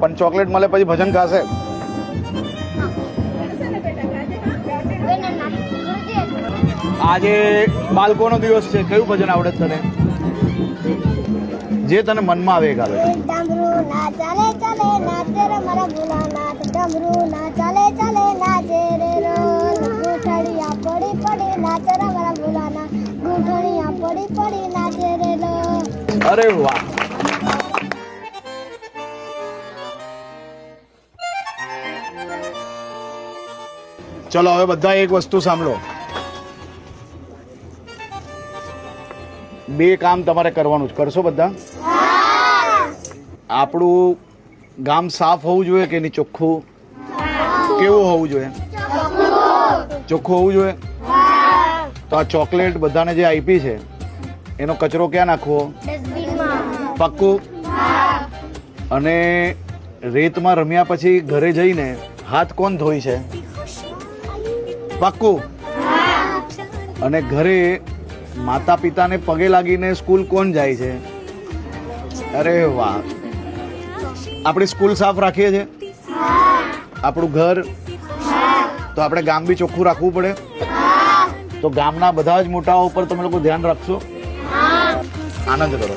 પણ ચોકલેટ મળે પછી ભજન ખાશે. આજે બાળકોનો દિવસ છે. કયું ભજન આવડે તને? જે તને મનમાં આવે એ ગાવે. ડમરૂ ના ચાલે ચાલે નાચે રે મારા ભોલાનાથ, ડમરૂ ના ચાલે ચાલે નાચે રે રોલ, ગુઠળિયા પડી પડી નાચે રે મારા ભોલાનાથ, ગુઠળિયા પડી પડી નાચે રે રોલ. અરે વાહ. ચલો હવે બધા એક વસ્તુ સાંભળો. બે કામ તમારે કરવાનું જ. કરશો બધા? આપણું ગામ સાફ હોવું જોઈએ કે નહીં? ચોખ્ખું કેવું હોવું જોઈએ? ચોખ્ખું હોવું જોઈએ. તો આ ચોકલેટ બધાને જે આપી છે એનો કચરો ક્યાં નાખવો? પાક્કું? અને રેતમાં રમ્યા પછી ઘરે જઈને હાથ કોણ ધોઈ છે? પાક્કું? અને ઘરે માતા પિતાને પગે લાગીને સ્કૂલ કોણ જાય છે? અરે વાહ. આપણી સ્કૂલ સાફ રાખીએ છીએ, આપણું ઘર, તો આપણે ગામ બી ચોખ્ખું રાખવું પડે. તો ગામના બધા જ મોટાઓ ઉપર તમે લોકો ધ્યાન રાખશો. આનંદ કરો.